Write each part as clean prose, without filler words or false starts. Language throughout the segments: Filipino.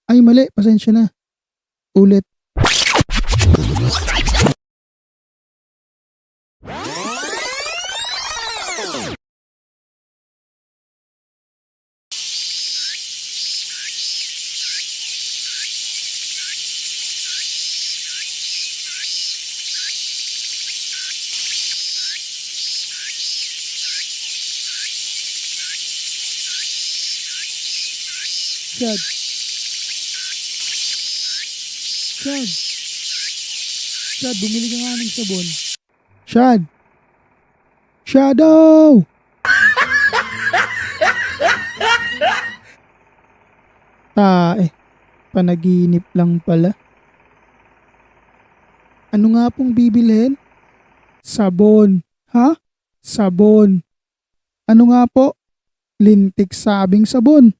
Ay mali, pasensya na. Ulit. Shad. Shad. Shad, bumili ka nga ng sabon. Shad. Shadow! Panaginip lang pala. Ano nga pong bibilhin? Sabon. Ha? Sabon. Ano nga po? Lintik sabing sabon.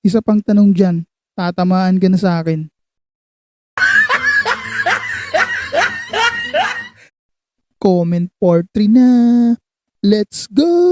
Isa pang tanong dyan, tatamaan ka na sa akin. Comment for 3 na. Let's go!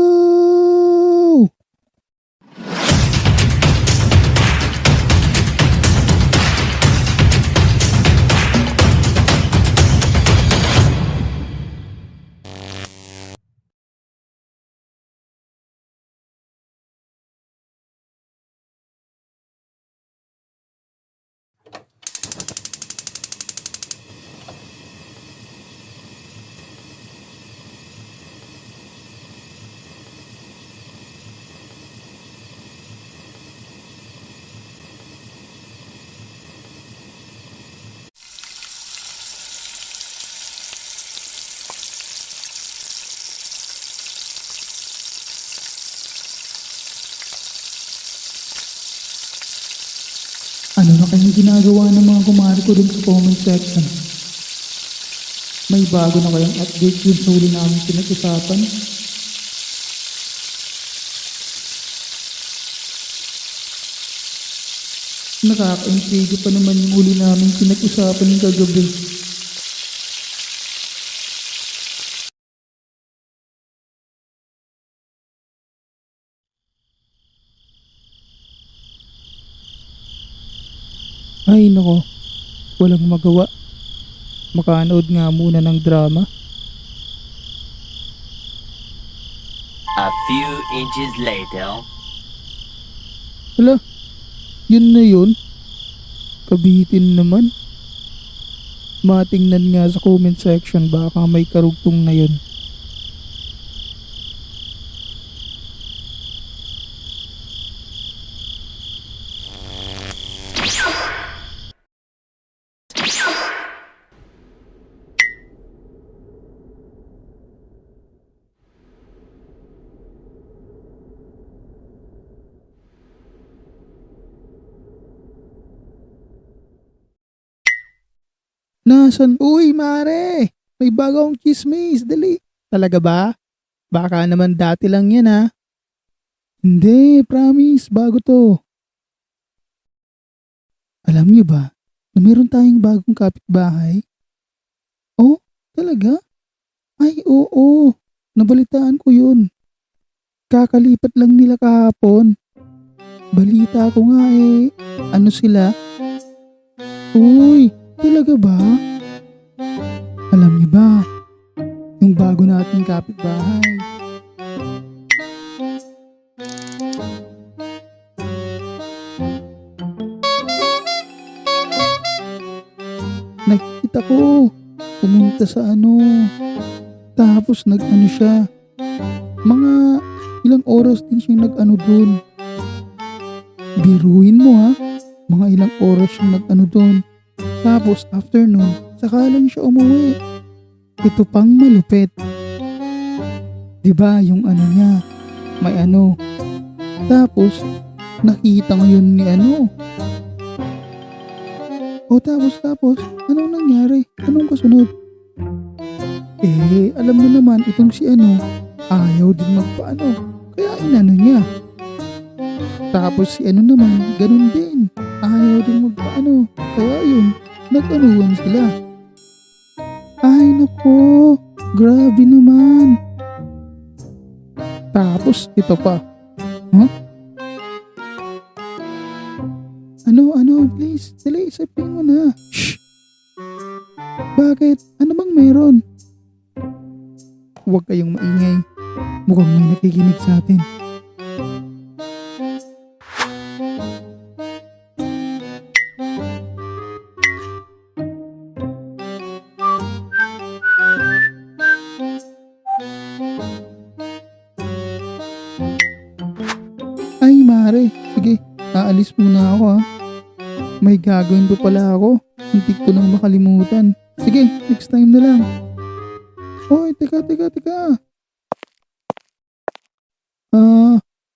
Ano na kayang ginagawa ng mga kumari ko dun sa comment section? May bago na kayang update dun sa huli namin pinag-usapan? Nakaka-intrigue pa naman yung huli namin pinag-usapan ng kagabi. Ay nako, walang magawa. Makanood nga muna ng drama. A few inches later. Hala, yun na yun. Kabitin naman. Matingnan nga sa comment section, baka may karugtong na yun. Nasaan? Uy, mare! May bagong chismis, dali. Talaga ba? Baka naman dati lang yan ha. Hindi, promise, bago to. Alam niyo ba na meron tayong bagong kapitbahay? Oh, talaga? Ay, oo. Nabalitaan ko yun. Kakalipat lang nila kahapon. Balita ko nga ano sila? Uy, talaga ba? Alam niyo ba, yung bago nating kapitbahay. Nakita ko, pumunta sa tapos nag-ano siya. Mga ilang oras din siyang nag-ano dun. Biruin mo ha, mga ilang oras siyang nag-ano dun. Tapos after nun, saka lang siya umuwi. Ito pang malupit. Diba yung ano niya, may ano. Tapos, nakita ngayon ni O tapos, anong nangyari? Anong kasunod? Alam mo naman, itong si ayaw din magpaano. Kaya inano niya. Tapos si naman, ganun din. Ayaw din magpaano. Kaya yun, nag-anuhan sila. Ay nako, grabe naman. Tapos ito pa. Huh? please. Dali, sabihin mo na. Shh! Bakit? Ano bang meron? Huwag kayong maingay. Mukhang may nakikinig sa atin. Ay, mare. Sige, aalis muna ako ha. May gagawin pa pala ako. Muntik ko nang makalimutan. Sige, next time na lang. Hoy, teka.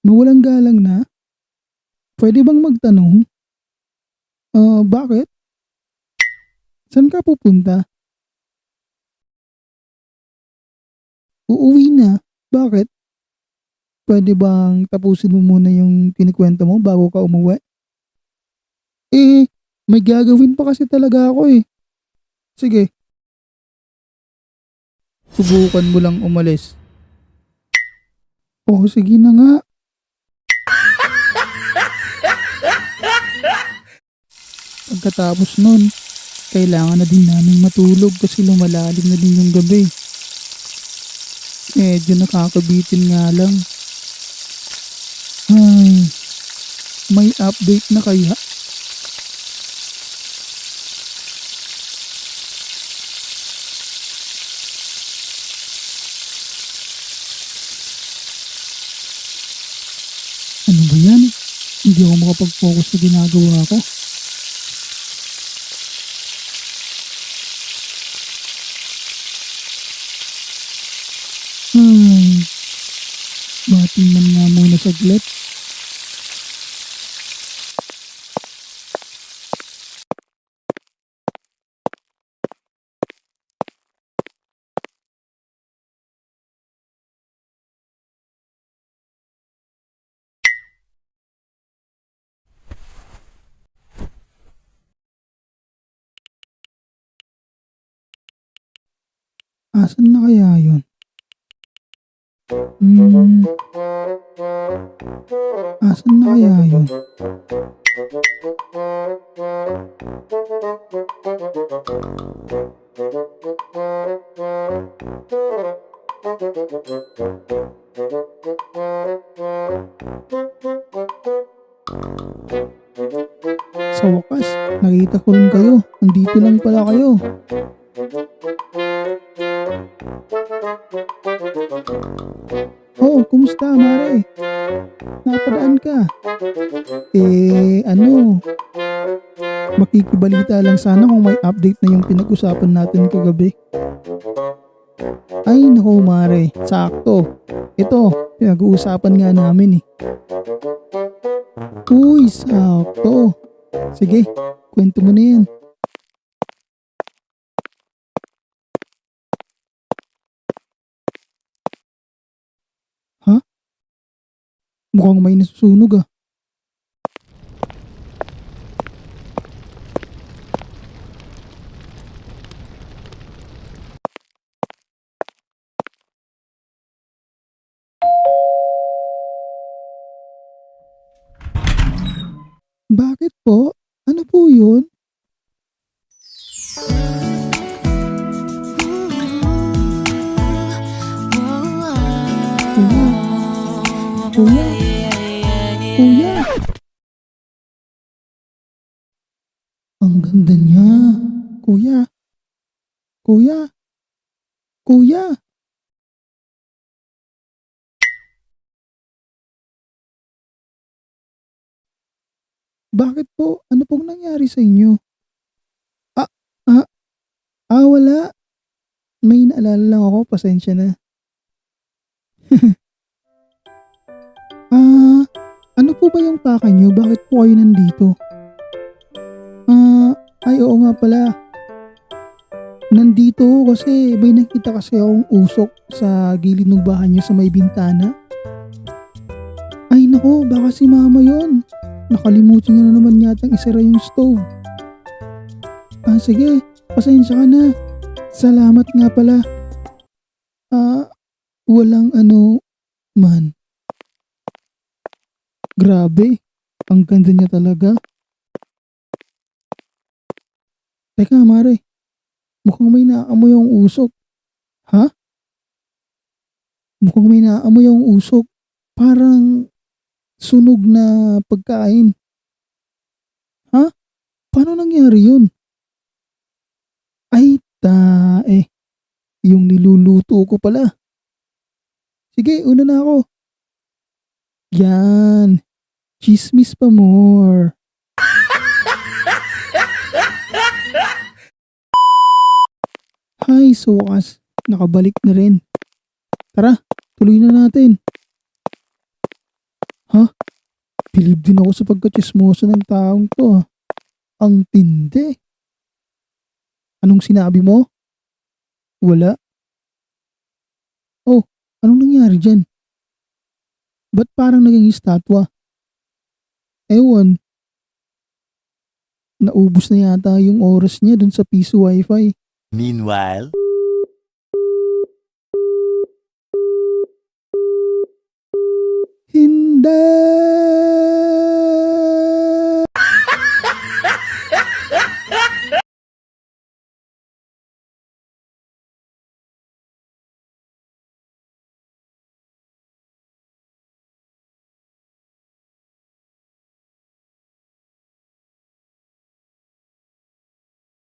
Mawalang galang na? Pwede bang magtanong? Bakit? Saan ka pupunta? Uuwi na. Bakit? Pwede bang tapusin mo muna yung kinikwento mo bago ka umuwi? May gagawin pa kasi talaga ako eh. Sige. Subukan mo lang umalis. Oh, sige na nga. Pagkatapos nun, kailangan na din namin matulog kasi lumalalim na din yung gabi. Medyo nakakabitin nga lang. Ay, may update na kaya? Ano ba yan? Hindi ako makapag-focus sa ginagawa ko. Bating man nga muna saglit. Asan na kaya yun? Asan na kaya yun? Sa wakas, nakita ko rin kayo. Andito lang pala kayo. Oh, kumusta, mare? Napadaan ka? Makikibalita lang sana kung may update na yung pinag-usapan natin kagabi. Ay, naku, mare. Sakto. Ito, pinag-uusapan nga namin eh. Uy, sakto. Sige, kwento mo na yan. Ha? Mukhang may nasusunog ah. Bakit po? Ano po yun? Kuya. Kuya. Ang ganda niya. Kuya. Kuya. Kuya. Bakit po? Ano pong nangyari sa inyo? Ah, ah, wala. May naalala lang ako. Pasensya na. Ano po ba yung paka nyo? Bakit po kayo nandito? Ay oo nga pala. Nandito ako kasi may nakita kasi akong usok sa gilid ng bahay nyo sa may bintana. Ay nako, baka si mama yon. Nakalimutan niya na naman yatang isara yung stove. Sige, pasensya ka na. Salamat nga pala. Walang ano man. Grabe, ang ganda niya talaga. Teka, Mare. Mukhang may naamoy yung usok. Ha? Mukhang may naamoy yung usok. Parang sunog na pagkain. Ha? Paano nangyari yun? Ay, tae. Yung niluluto ko pala. Sige, una na ako. Yan. Chismis pa more. Hay, so wakas. Nakabalik na rin. Tara, tuloy na natin. Ha? Bilib din ako sa pagkachismoso ng taong to. Ang tindi. Anong sinabi mo? Wala. Oh, anong nangyari dyan? Ba't parang naging estatwa? Ewan. Naubos na yata yung oras niya dun sa piso wifi. Meanwhile,